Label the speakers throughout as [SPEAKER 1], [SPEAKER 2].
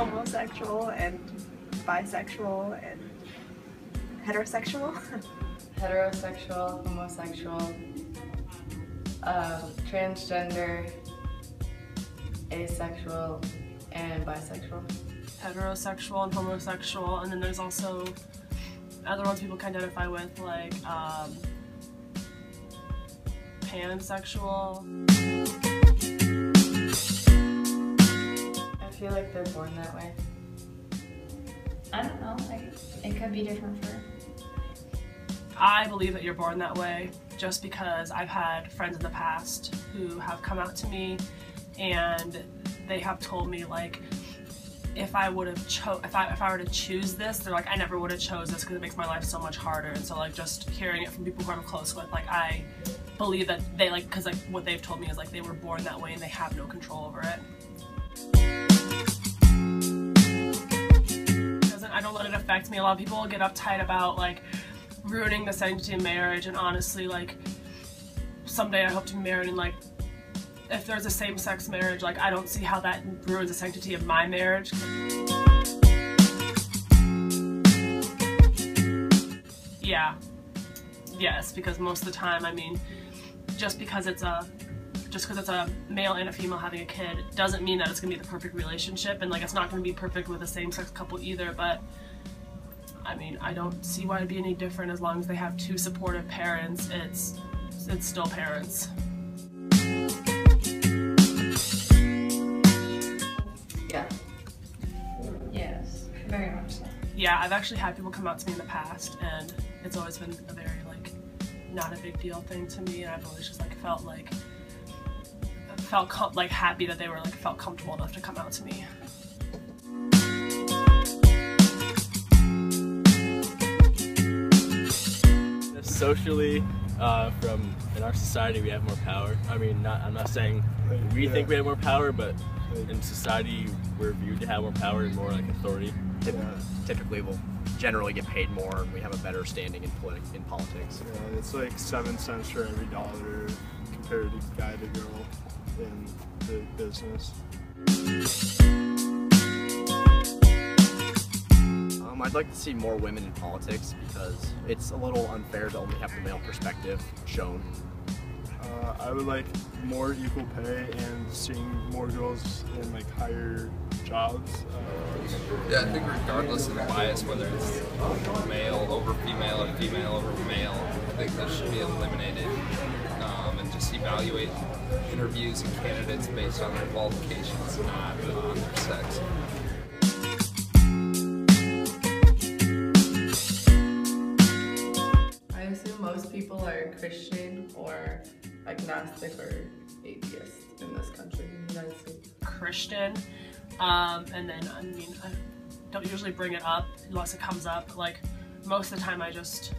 [SPEAKER 1] homosexual and bisexual and heterosexual.
[SPEAKER 2] Heterosexual, homosexual, transgender, asexual, and bisexual.
[SPEAKER 3] Heterosexual and homosexual, and then there's also other ones people can identify with, like pansexual.
[SPEAKER 2] I feel like they're born that way.
[SPEAKER 4] I don't know, like, it could be different for...
[SPEAKER 3] I believe that you're born that way just because I've had friends in the past who have come out to me and they have told me, like, if I were to choose this, they're like, I never would have chose this because it makes my life so much harder. And so, like, just hearing it from people who I'm close with, like, I believe that they, like, because, like, what they've told me is, like, they were born that way and they have no control over it. I don't let it affect me. A lot of people get uptight about, like, ruining the sanctity of marriage, and honestly, like, someday I hope to be married, and, like, if there's a same-sex marriage, like, I don't see how that ruins the sanctity of my marriage. Yeah. Yes, because most of the time, I mean, just because it's a male and a female having a kid doesn't mean that it's gonna be the perfect relationship, and, like, it's not gonna be perfect with a same-sex couple either, but I mean, I don't see why it'd be any different as long as they have two supportive parents. It's still parents.
[SPEAKER 4] Yeah. Yes, very much so.
[SPEAKER 3] Yeah, I've actually had people come out to me in the past, and it's always been a very, like, not a big deal thing to me, and I've always just, like, felt happy that they were, like, felt comfortable enough to come out to me.
[SPEAKER 5] Socially, in our society, we have more power. I mean, I'm not saying we think we have more power, but in society, we're viewed to have more power and more, like, authority.
[SPEAKER 6] Typically, we'll generally get paid more, and we have a better standing in politics.
[SPEAKER 7] Yeah, it's like 7 cents for every dollar compared to guy to girl in the business.
[SPEAKER 6] I'd like to see more women in politics because it's a little unfair to only have the male perspective shown.
[SPEAKER 7] I would like more equal pay and seeing more girls in, like, higher jobs.
[SPEAKER 8] Yeah, I think regardless of the bias, whether it's male over female or female over male, I think this should be eliminated, and just evaluate interviews and candidates based on their qualifications, not on their sex.
[SPEAKER 2] Most people are Christian or agnostic or atheist in this country, in the United States.
[SPEAKER 3] Christian, and then, I mean, I don't usually bring it up unless it comes up. Like, most of the time I just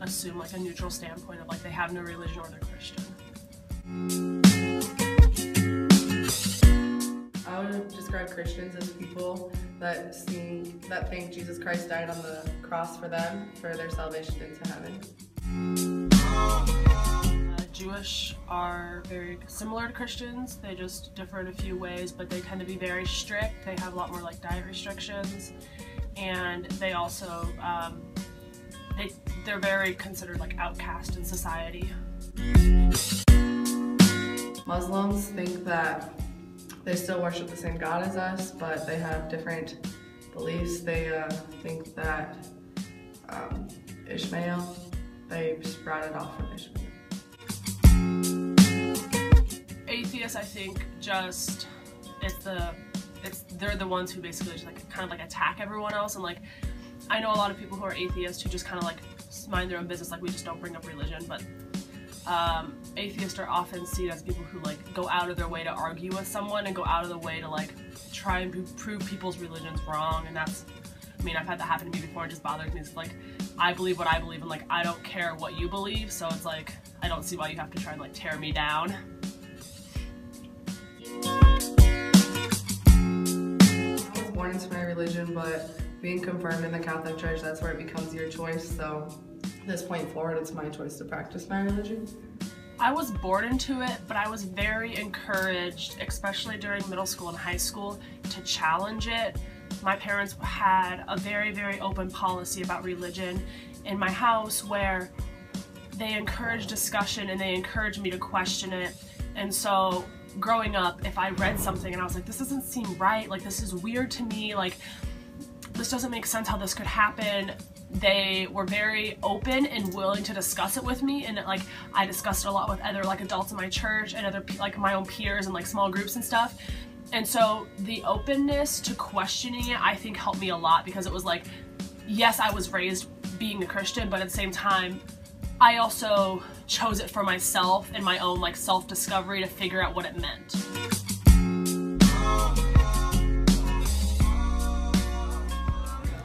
[SPEAKER 3] assume, like, a neutral standpoint of, like, they have no religion or they're Christian.
[SPEAKER 2] I would describe Christians as people that think Jesus Christ died on the cross for them, for their salvation into heaven.
[SPEAKER 3] Jewish are very similar to Christians. They just differ in a few ways, but they tend to be very strict. They have a lot more, like, diet restrictions, and they also they're very considered, like, outcast in society.
[SPEAKER 2] Muslims think that they still worship the same God as us, but they have different beliefs. They think that Ishmael, they sprouted off from Ishmael.
[SPEAKER 3] Atheists, I think, just they're the ones who basically just, like, kind of, like, attack everyone else, and, like, I know a lot of people who are atheists who just kind of, like, mind their own business, like, we just don't bring up religion, but atheists are often seen as people who, like, go out of their way to argue with someone and go out of the way to, like, try and prove people's religions wrong, and that's, I mean, I've had that happen to me before. It just bothers me. It's like, I believe what I believe, and, like, I don't care what you believe, so it's like, I don't see why you have to try and, like, tear me down.
[SPEAKER 2] I was born into my religion, but being confirmed in the Catholic Church, that's where it becomes your choice, so at this point forward, it's my choice to practice my religion.
[SPEAKER 3] I was born into it, but I was very encouraged, especially during middle school and high school, to challenge it. my parents had a very, very open policy about religion in my house where they encouraged discussion and they encouraged me to question it. And so growing up, if I read something and I was like, this doesn't seem right, like this is weird to me, like this doesn't make sense how this could happen, they were very open and willing to discuss it with me. And like I discussed it a lot with other like adults in my church and other like my own peers and like small groups and stuff. And so the openness to questioning it, I think, helped me a lot, because it was like, yes, I was raised being a Christian, but at the same time I also chose it for myself and my own like self-discovery to figure out what it meant.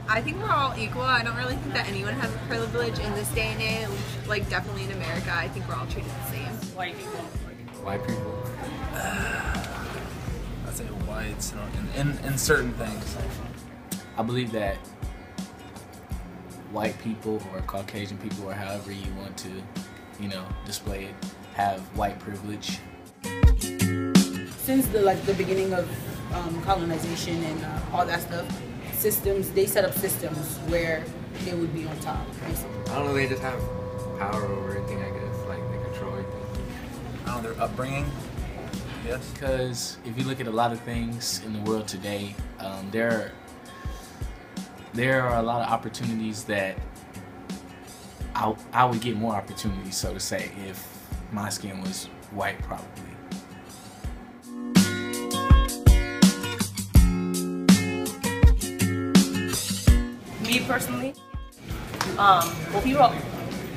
[SPEAKER 9] I think we're all equal. I don't really think that anyone has a privilege in this day and age. Like, definitely in America, I think we're all treated the same.
[SPEAKER 3] White people.
[SPEAKER 10] White people. I'd say whites in certain things.
[SPEAKER 11] I believe that white people or Caucasian people, or however you want to, you know, display it, have white privilege.
[SPEAKER 12] Since the beginning of colonization and all that stuff, they set up systems where they would be on top, basically.
[SPEAKER 10] I don't know, they just have power over everything, I guess, like they control everything. I don't know, their upbringing, yes.
[SPEAKER 11] Because if you look at a lot of things in the world today, there are a lot of opportunities that I would get more opportunities, so to say, if my skin was white, probably.
[SPEAKER 13] Me personally, well, people,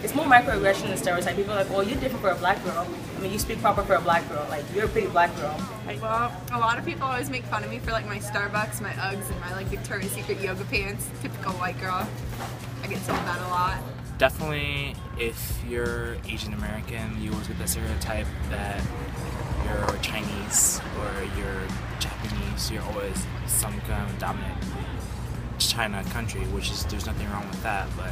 [SPEAKER 13] it's more microaggression than stereotype. People are like, well, you're different for a black girl. I mean, you speak proper for a black girl. Like, you're a pretty black girl.
[SPEAKER 9] Well, a lot of people always make fun of me for like my Starbucks, my Uggs, and my like Victoria's Secret yoga pants. Typical white girl. I get told that a lot.
[SPEAKER 14] Definitely, if you're Asian American, you always get the stereotype that you're Chinese or you're Japanese. You're always some kind of dominant China country, which is, there's nothing wrong with that, but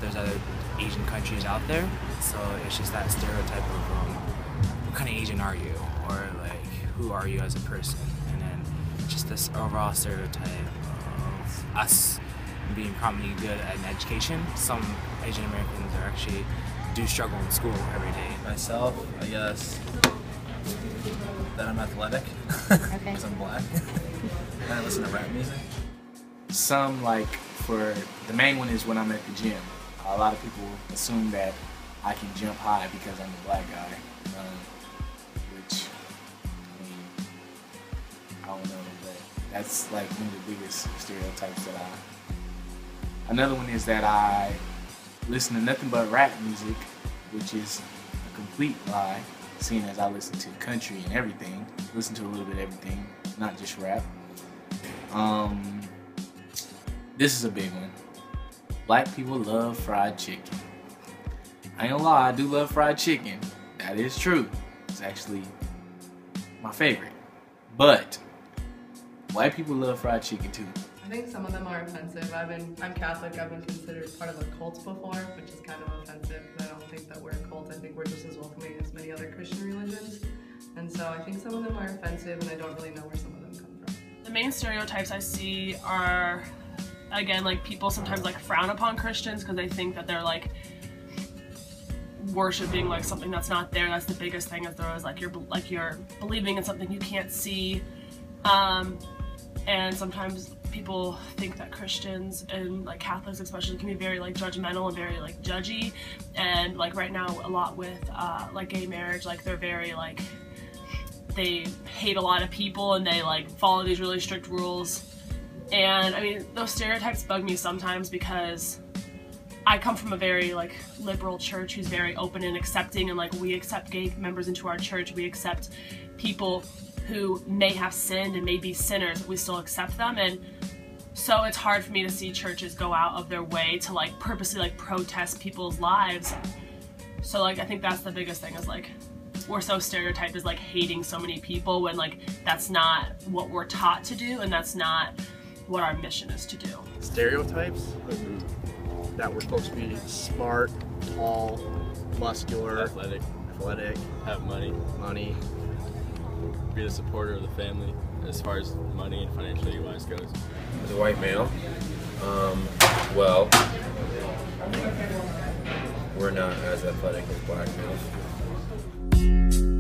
[SPEAKER 14] there's other Asian countries out there, so it's just that stereotype of what kind of Asian are you, or like who are you as a person, and then just this overall stereotype of us being probably good at an education. Some Asian Americans are actually do struggle in school every day.
[SPEAKER 10] Myself, I guess that I'm athletic because I'm black and I listen to rap music.
[SPEAKER 11] Some, like, for the main one is when I'm at the gym. A lot of people assume that I can jump high because I'm a black guy, which, I mean, I don't know, but that's like one of the biggest stereotypes that Another one is that I listen to nothing but rap music, which is a complete lie, seeing as I listen to country and everything. Listen to a little bit of everything, not just rap. This is a big one. Black people love fried chicken. I ain't gonna lie, I do love fried chicken. That is true. It's actually my favorite. But white people love fried chicken too.
[SPEAKER 2] I think some of them are offensive. I'm Catholic. I've been considered part of a cult before, which is kind of offensive because I don't think that we're a cult. I think we're just as welcoming as many other Christian religions. And so I think some of them are offensive, and I don't really know where some of them come from.
[SPEAKER 3] The main stereotypes I see are, again, like people sometimes like frown upon Christians because they think that they're like worshiping like something that's not there. That's the biggest thing, is there is like you're believing in something you can't see. And sometimes people think that Christians and like Catholics especially can be very like judgmental and very like judgy, and like right now a lot with like gay marriage, like they're very like, they hate a lot of people and they like follow these really strict rules. And I mean, those stereotypes bug me sometimes because I come from a very like liberal church who's very open and accepting, and like we accept gay members into our church, we accept people who may have sinned and may be sinners, but we still accept them. And so it's hard for me to see churches go out of their way to like purposely like protest people's lives. So like I think that's the biggest thing, is like we're so stereotyped as like hating so many people when like that's not what we're taught to do, and that's not what our mission is to do.
[SPEAKER 6] Stereotypes? That we're supposed to be smart, tall, muscular,
[SPEAKER 5] athletic,
[SPEAKER 6] have money,
[SPEAKER 5] be the supporter of the family as far as money and financially wise goes.
[SPEAKER 15] As a white male, well, we're not as athletic as black males.